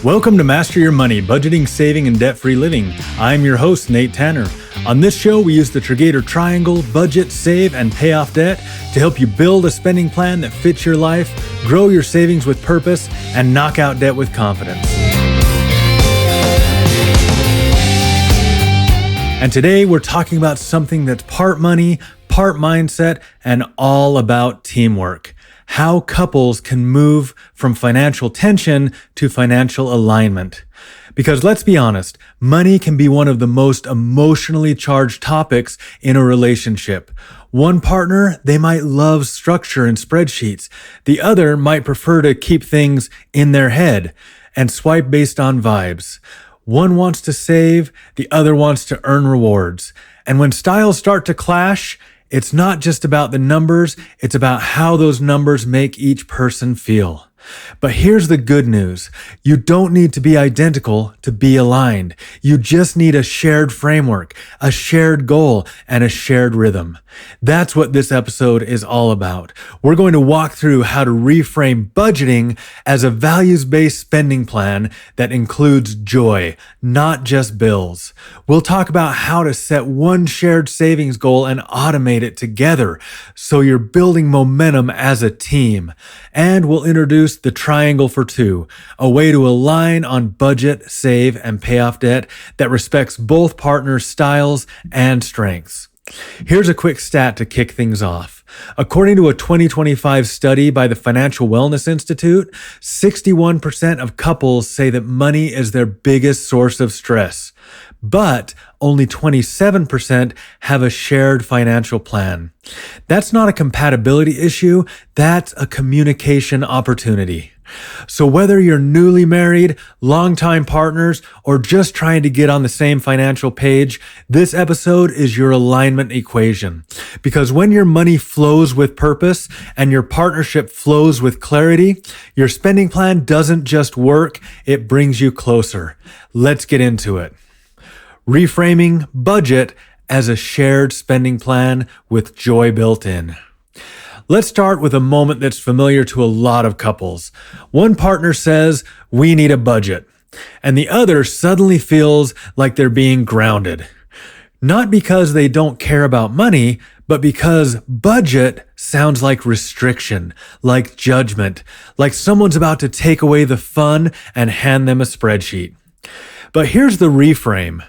Welcome to Master Your Money, Budgeting, Saving, and Debt-Free Living. I'm your host, Nate Tanner. On this show, we use the Triggator triangle, budget, save, and pay off debt to help you build a spending plan that fits your life, grow your savings with purpose, and knock out debt with confidence. And today, we're talking about something that's part money, part mindset, and all about teamwork. How couples can move from financial tension to financial alignment. Because let's be honest, money can be one of the most emotionally charged topics in a relationship. One partner, they might love structure and spreadsheets. The other might prefer to keep things in their head and swipe based on vibes. One wants to save, the other wants to earn rewards. And when styles start to clash, it's not just about the numbers, it's about how those numbers make each person feel. But here's the good news. You don't need to be identical to be aligned. You just need a shared framework, a shared goal, and a shared rhythm. That's what this episode is all about. We're going to walk through how to reframe budgeting as a values-based spending plan that includes joy, not just bills. We'll talk about how to set one shared savings goal and automate it together so you're building momentum as a team. And we'll introduce the triangle for two, a way to align on budget, save, and pay off debt that respects both partners' styles and strengths. Here's a quick stat to kick things off. According to a 2025 study by the Financial Wellness Institute, 61% of couples say that money is their biggest source of stress, but only 27% have a shared financial plan. That's not a compatibility issue, that's a communication opportunity. So whether you're newly married, longtime partners, or just trying to get on the same financial page, this episode is your alignment equation. Because when your money flows with purpose and your partnership flows with clarity, your spending plan doesn't just work, it brings you closer. Let's get into it. Reframing budget as a shared spending plan with joy built in. Let's start with a moment that's familiar to a lot of couples. One partner says, "We need a budget," and the other suddenly feels like they're being grounded. Not because they don't care about money, but because budget sounds like restriction, like judgment, like someone's about to take away the fun and hand them a spreadsheet. But here's the reframe.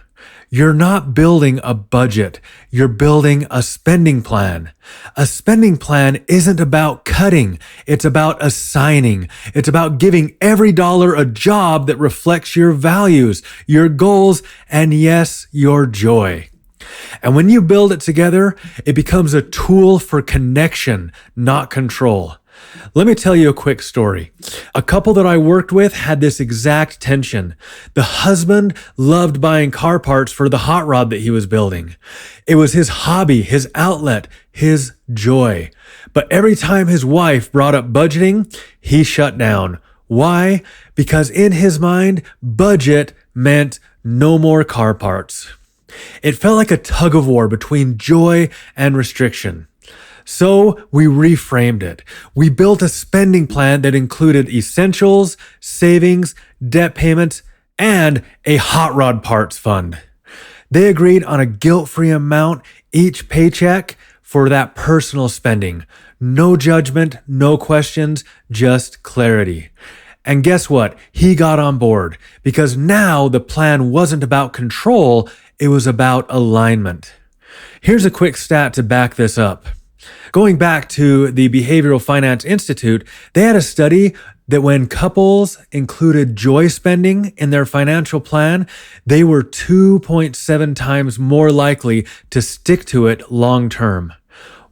You're not building a budget. You're building a spending plan. A spending plan isn't about cutting. It's about assigning. It's about giving every dollar a job that reflects your values, your goals, and yes, your joy. And when you build it together, it becomes a tool for connection, not control. Let me tell you a quick story. A couple that I worked with had this exact tension. The husband loved buying car parts for the hot rod that he was building. It was his hobby, his outlet, his joy. But every time his wife brought up budgeting, he shut down. Why? Because in his mind, budget meant no more car parts. It felt like a tug of war between joy and restriction. So we reframed it. We built a spending plan that included essentials, savings, debt payments, and a hot rod parts fund. They agreed on a guilt-free amount each paycheck for that personal spending. No judgment, no questions, just clarity. And guess what? He got on board because now the plan wasn't about control, it was about alignment. Here's a quick stat to back this up. Going back to the Behavioral Finance Institute, they had a study that when couples included joy spending in their financial plan, they were 2.7 times more likely to stick to it long term.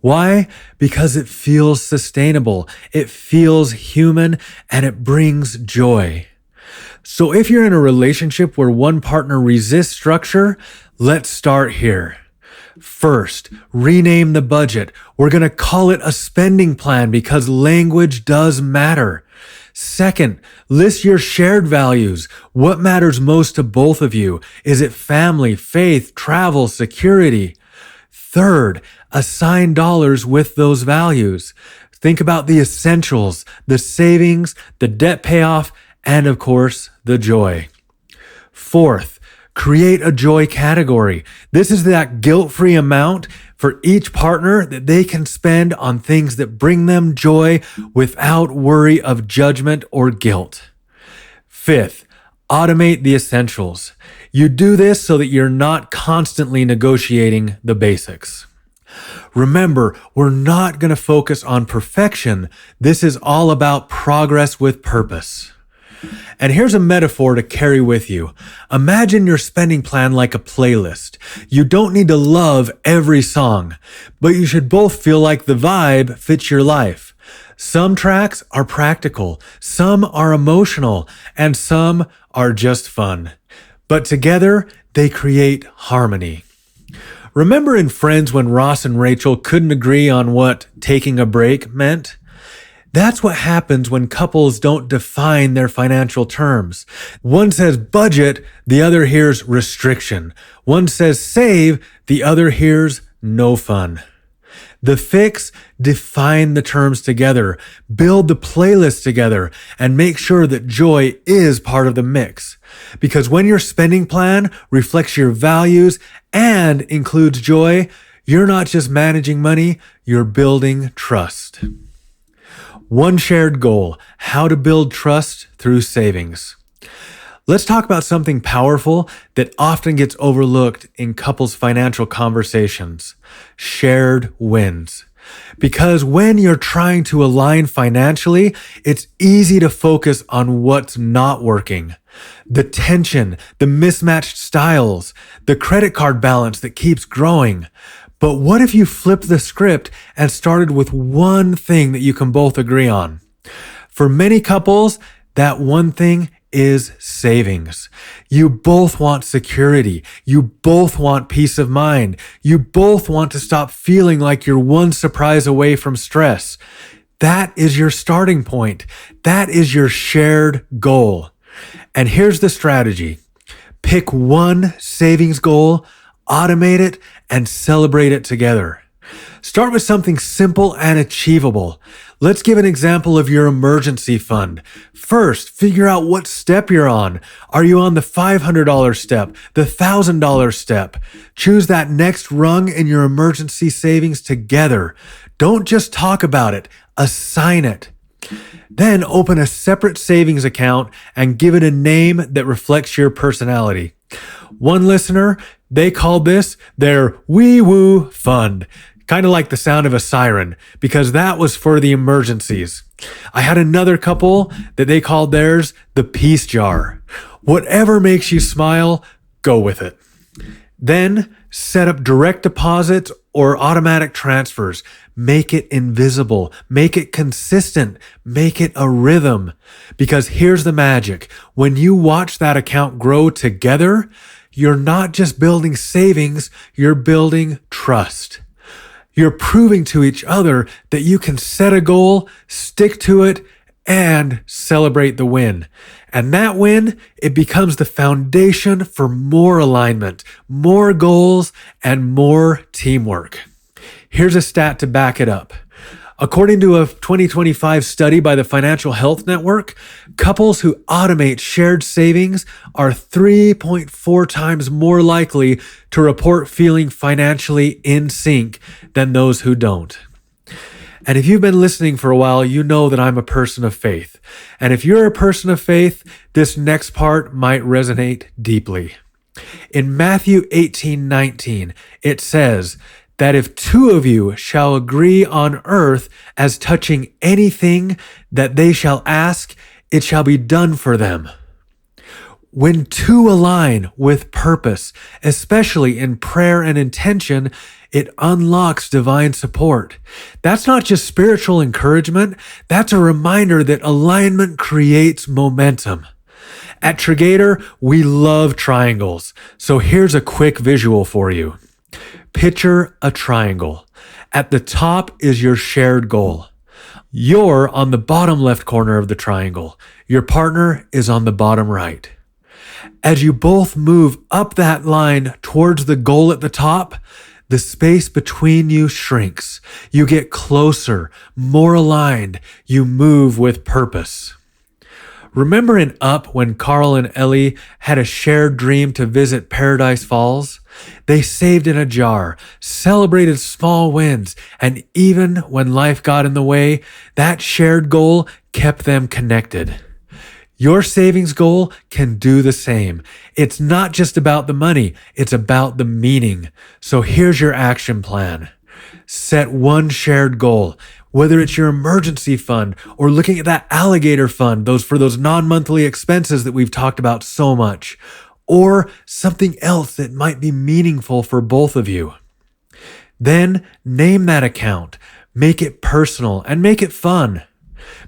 Why? Because it feels sustainable, it feels human, and it brings joy. So if you're in a relationship where one partner resists structure, let's start here. First, rename the budget. We're going to call it a spending plan because language does matter. Second, list your shared values. What matters most to both of you? Is it family, faith, travel, security? Third, assign dollars with those values. Think about the essentials, the savings, the debt payoff, and of course, the joy. Fourth, create a joy category. This is that guilt-free amount for each partner that they can spend on things that bring them joy without worry of judgment or guilt. Fifth, automate the essentials. You do this so that you're not constantly negotiating the basics. Remember, we're not going to focus on perfection. This is all about progress with purpose. And here's a metaphor to carry with you. Imagine your spending plan like a playlist. You don't need to love every song, but you should both feel like the vibe fits your life. Some tracks are practical, some are emotional, and some are just fun. But together, they create harmony. Remember in Friends when Ross and Rachel couldn't agree on what taking a break meant? That's what happens when couples don't define their financial terms. One says budget, the other hears restriction. One says save, the other hears no fun. The fix, define the terms together, build the playlist together, and make sure that joy is part of the mix. Because when your spending plan reflects your values and includes joy, you're not just managing money, you're building trust. One shared goal, how to build trust through savings. Let's talk about something powerful that often gets overlooked in couples' financial conversations: shared wins. Because when you're trying to align financially, it's easy to focus on what's not working. The tension, the mismatched styles, the credit card balance that keeps growing. But what if you flipped the script and started with one thing that you can both agree on? For many couples, that one thing is savings. You both want security. You both want peace of mind. You both want to stop feeling like you're one surprise away from stress. That is your starting point. That is your shared goal. And here's the strategy. Pick one savings goal, automate it, and celebrate it together. Start with something simple and achievable. Let's give an example of your emergency fund. First, figure out what step you're on. Are you on the $500 step, the $1,000 step? Choose that next rung in your emergency savings together. Don't just talk about it, assign it. Then open a separate savings account and give it a name that reflects your personality. One listener, they called this their wee-woo fund. Kind of like the sound of a siren, because that was for the emergencies. I had another couple that they called theirs the peace jar. Whatever makes you smile, go with it. Then set up direct deposits or automatic transfers. Make it invisible. Make it consistent. Make it a rhythm. Because here's the magic. When you watch that account grow together, you're not just building savings, you're building trust. You're proving to each other that you can set a goal, stick to it, and celebrate the win. And that win, it becomes the foundation for more alignment, more goals, and more teamwork. Here's a stat to back it up. According to a 2025 study by the Financial Health Network, couples who automate shared savings are 3.4 times more likely to report feeling financially in sync than those who don't. And if you've been listening for a while, you know that I'm a person of faith. And if you're a person of faith, this next part might resonate deeply. In Matthew 18:19, it says that if two of you shall agree on earth as touching anything that they shall ask, it shall be done for them. When two align with purpose, especially in prayer and intention, it unlocks divine support. That's not just spiritual encouragement. That's a reminder that alignment creates momentum. At Triggator, we love triangles. So here's a quick visual for you. Picture a triangle. At the top is your shared goal. You're on the bottom left corner of the triangle. Your partner is on the bottom right. As you both move up that line towards the goal at the top, the space between you shrinks. You get closer, more aligned. You move with purpose. Remember in Up when Carl and Ellie had a shared dream to visit Paradise Falls? They saved in a jar, celebrated small wins, and even when life got in the way, that shared goal kept them connected. Your savings goal can do the same. It's not just about the money, it's about the meaning. So here's your action plan. Set one shared goal, whether it's your emergency fund or looking at that alligator fund, for those non-monthly expenses that we've talked about so much, or something else that might be meaningful for both of you. Then name that account, make it personal, and make it fun.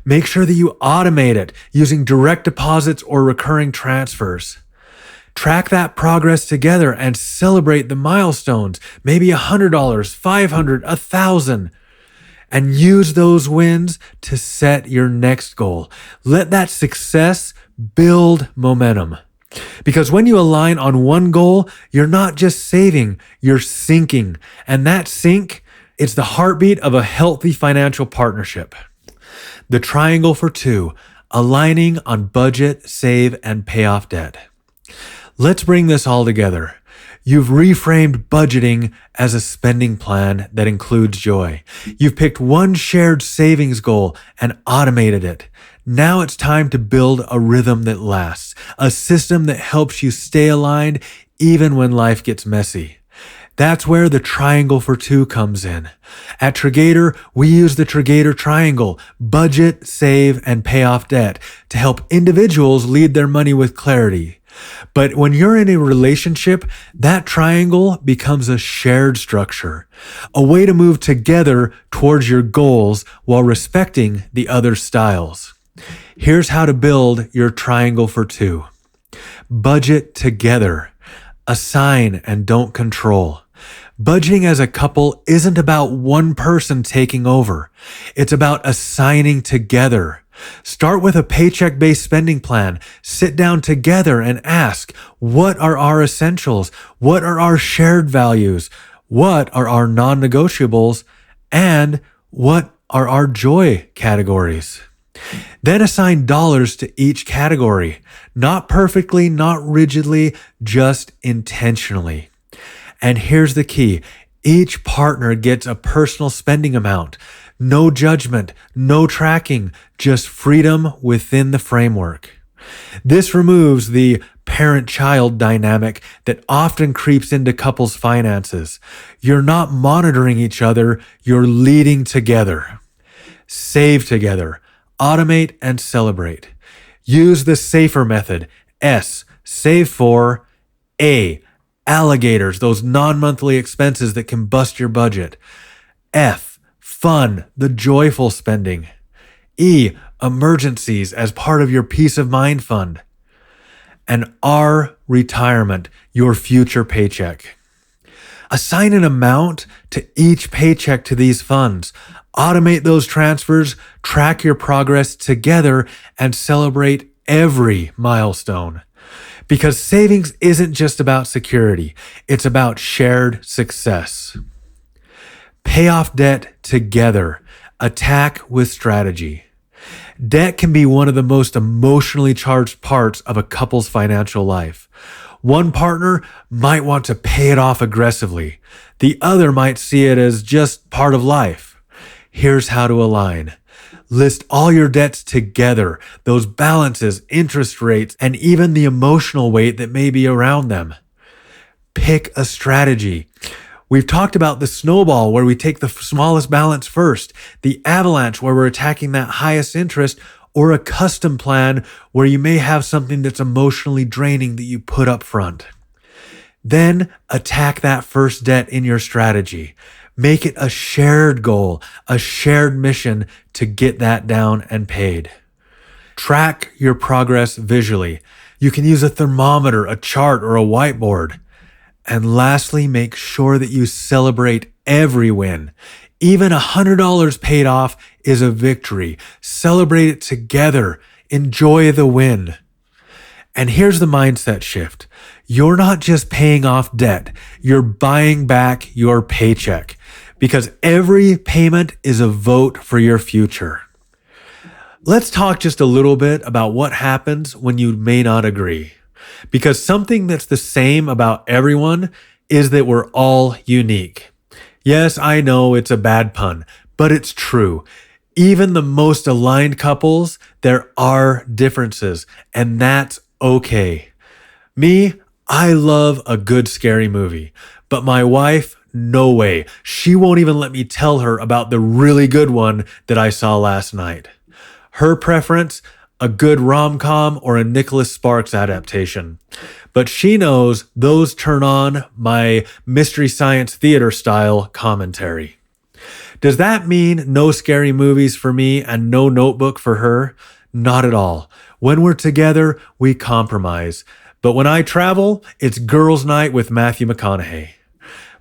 Make sure that you automate it using direct deposits or recurring transfers. Track that progress together and celebrate the milestones, maybe $100, $500, $1,000. And use those wins to set your next goal. Let that success build momentum. Because when you align on one goal, you're not just saving, you're sinking. And that sink, it's the heartbeat of a healthy financial partnership. The triangle for two, aligning on budget, save, and pay off debt. Let's bring this all together. You've reframed budgeting as a spending plan that includes joy. You've picked one shared savings goal and automated it. Now it's time to build a rhythm that lasts, a system that helps you stay aligned even when life gets messy. That's where the triangle for two comes in. At Triggator, we use the Triggator triangle, budget, save, and pay off debt, to help individuals lead their money with clarity. But when you're in a relationship, that triangle becomes a shared structure, a way to move together towards your goals while respecting the other's styles. Here's how to build your triangle for two. Budget together. Assign and don't control. Budgeting as a couple isn't about one person taking over. It's about assigning together. Start with a paycheck-based spending plan. Sit down together and ask, what are our essentials? What are our shared values? What are our non-negotiables? And what are our joy categories? Then assign dollars to each category. Not perfectly, not rigidly, just intentionally. And here's the key. Each partner gets a personal spending amount. No judgment, no tracking, just freedom within the framework. This removes the parent-child dynamic that often creeps into couples' finances. You're not monitoring each other, you're leading together. Save together. Automate and celebrate. Use the SAFER method. S, save for. A, alligators, those non-monthly expenses that can bust your budget. F, fun, the joyful spending. E, emergencies as part of your peace of mind fund. And R, retirement, your future paycheck. Assign an amount to each paycheck to these funds. Automate those transfers, track your progress together, and celebrate every milestone. Because savings isn't just about security, it's about shared success. Pay off debt together. Attack with strategy. Debt can be one of the most emotionally charged parts of a couple's financial life. One partner might want to pay it off aggressively. The other might see it as just part of life. Here's how to align. List all your debts together, those balances, interest rates, and even the emotional weight that may be around them. Pick a strategy. We've talked about the snowball where we take the smallest balance first, the avalanche where we're attacking that highest interest, or a custom plan where you may have something that's emotionally draining that you put up front. Then attack that first debt in your strategy. Make it a shared goal, a shared mission to get that down and paid. Track your progress visually. You can use a thermometer, a chart, or a whiteboard. And lastly, make sure that you celebrate every win. Even $100 paid off is a victory. Celebrate it together. Enjoy the win. And here's the mindset shift. You're not just paying off debt. You're buying back your paycheck because every payment is a vote for your future. Let's talk just a little bit about what happens when you may not agree. Because something that's the same about everyone is that we're all unique. Yes, I know it's a bad pun, but it's true. Even the most aligned couples, there are differences, and that's okay. Me, I love a good scary movie, but my wife, no way. She won't even let me tell her about the really good one that I saw last night. Her preference, a good rom-com or a Nicholas Sparks adaptation. But she knows those turn on my Mystery Science Theater style commentary. Does that mean no scary movies for me and no Notebook for her? Not at all. When we're together, we compromise. But when I travel, it's girls' night with Matthew McConaughey.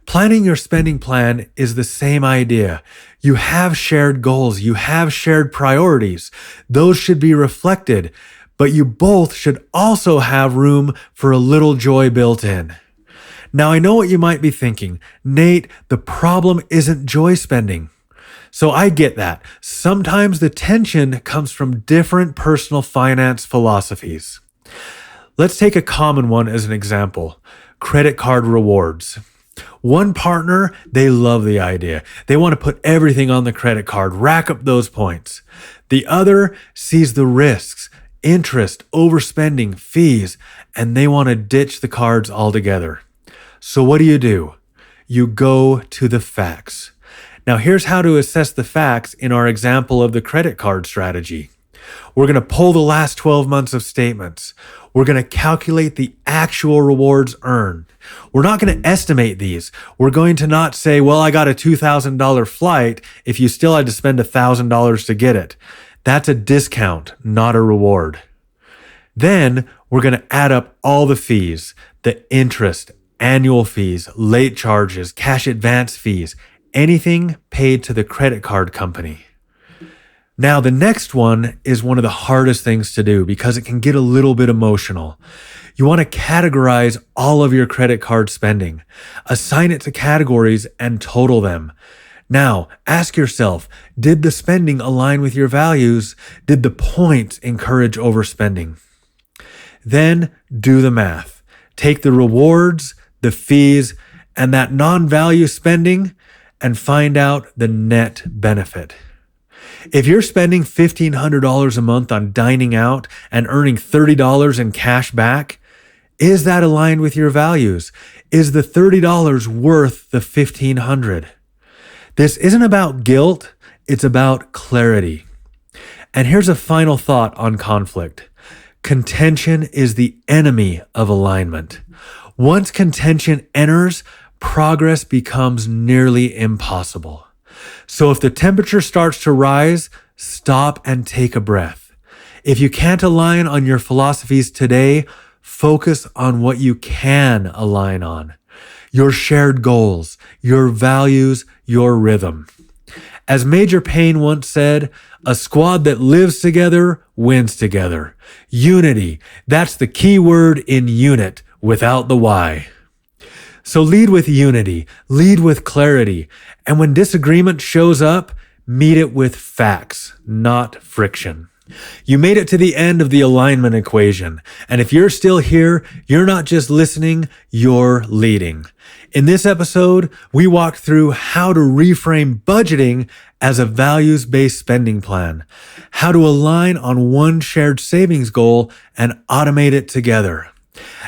Planning your spending plan is the same idea. You have shared goals. You have shared priorities. Those should be reflected, but you both should also have room for a little joy built in. Now, I know what you might be thinking. Nate, the problem isn't joy spending. So I get that. Sometimes the tension comes from different personal finance philosophies. Let's take a common one as an example. Credit card rewards. One partner, they love the idea. They want to put everything on the credit card, rack up those points. The other sees the risks, interest, overspending, fees, and they want to ditch the cards altogether. So what do? You go to the facts. Now here's how to assess the facts in our example of the credit card strategy. We're going to pull the last 12 months of statements. We're going to calculate the actual rewards earned. We're not going to estimate these. We're going to not say, well, I got a $2,000 flight if you still had to spend $1,000 to get it. That's a discount, not a reward. Then we're going to add up all the fees, the interest, annual fees, late charges, cash advance fees, anything paid to the credit card company. Now, the next one is one of the hardest things to do because it can get a little bit emotional. You want to categorize all of your credit card spending, assign it to categories and total them. Now, ask yourself, did the spending align with your values? Did the points encourage overspending? Then do the math. Take the rewards, the fees, and that non-value spending and find out the net benefit. If you're spending $1,500 a month on dining out and earning $30 in cash back, is that aligned with your values? Is the $30 worth the $1,500? This isn't about guilt, it's about clarity. And here's a final thought on conflict. Contention is the enemy of alignment. Once contention enters, progress becomes nearly impossible. So if the temperature starts to rise, stop and take a breath. If you can't align on your philosophies today, focus on what you can align on. Your shared goals, your values, your rhythm. As Major Payne once said, a squad that lives together wins together. Unity, that's the key word in unit without the Y. So lead with unity, lead with clarity, and when disagreement shows up, meet it with facts, not friction. You made it to the end of the alignment equation, and if you're still here, you're not just listening, you're leading. In this episode, we walked through how to reframe budgeting as a values-based spending plan, how to align on one shared savings goal and automate it together,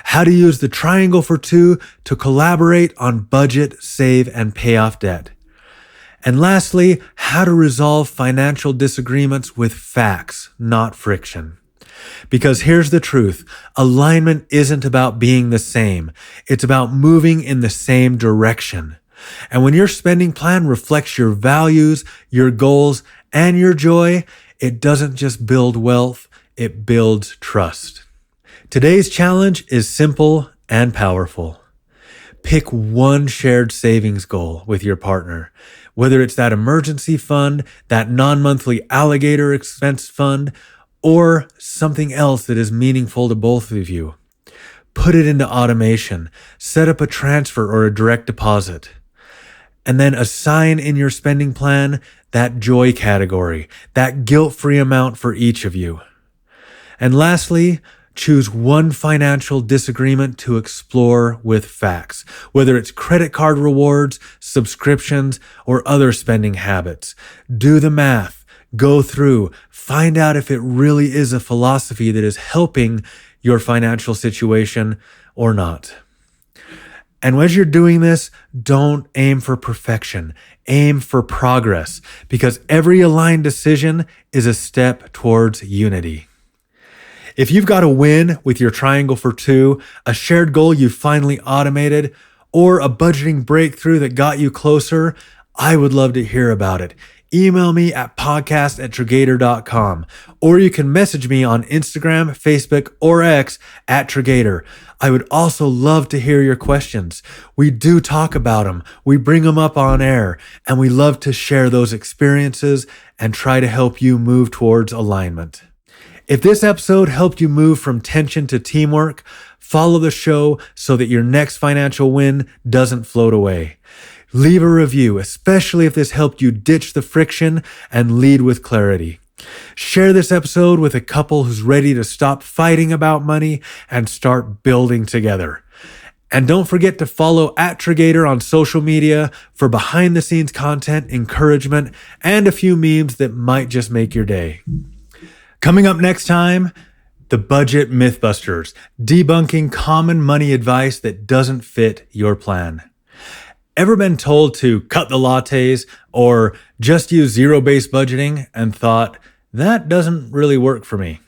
how to use the triangle for two to collaborate on budget, save, and pay off debt. And lastly, how to resolve financial disagreements with facts, not friction. Because here's the truth, alignment isn't about being the same. It's about moving in the same direction. And when your spending plan reflects your values, your goals, and your joy, it doesn't just build wealth, it builds trust. Today's challenge is simple and powerful. Pick one shared savings goal with your partner, whether it's that emergency fund, that non-monthly alligator expense fund, or something else that is meaningful to both of you. Put it into automation. Set up a transfer or a direct deposit. And then assign in your spending plan that joy category, that guilt-free amount for each of you. And lastly, choose one financial disagreement to explore with facts, whether it's credit card rewards, subscriptions, or other spending habits. Do the math, go through, find out if it really is a philosophy that is helping your financial situation or not. And as you're doing this, don't aim for perfection. Aim for progress, because every aligned decision is a step towards unity. If you've got a win with your triangle for two, a shared goal you finally automated, or a budgeting breakthrough that got you closer, I would love to hear about it. Email me at podcast@Triggator.com, or you can message me on Instagram, Facebook, or X at Triggator. I would also love to hear your questions. We do talk about them. We bring them up on air, and we love to share those experiences and try to help you move towards alignment. If this episode helped you move from tension to teamwork, follow the show so that your next financial win doesn't float away. Leave a review, especially if this helped you ditch the friction and lead with clarity. Share this episode with a couple who's ready to stop fighting about money and start building together. And don't forget to follow @Triggator on social media for behind-the-scenes content, encouragement, and a few memes that might just make your day. Coming up next time, the Budget Mythbusters, debunking common money advice that doesn't fit your plan. Ever been told to cut the lattes or just use zero-based budgeting and thought, that doesn't really work for me?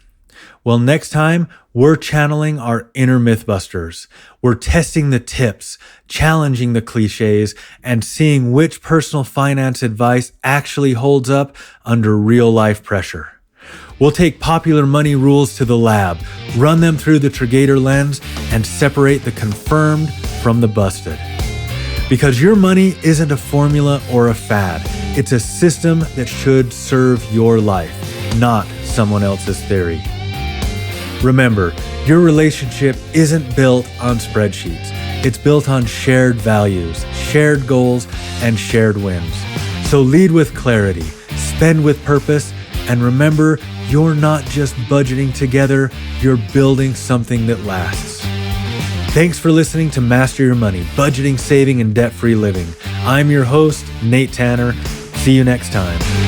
Well, next time, we're channeling our inner Mythbusters. We're testing the tips, challenging the cliches, and seeing which personal finance advice actually holds up under real-life pressure. We'll take popular money rules to the lab, run them through the Triggator lens, and separate the confirmed from the busted. Because your money isn't a formula or a fad. It's a system that should serve your life, not someone else's theory. Remember, your relationship isn't built on spreadsheets. It's built on shared values, shared goals, and shared wins. So lead with clarity, spend with purpose, and remember, you're not just budgeting together, you're building something that lasts. Thanks for listening to Master Your Money, Budgeting, Saving, and Debt-Free Living. I'm your host, Nate Tanner. See you next time.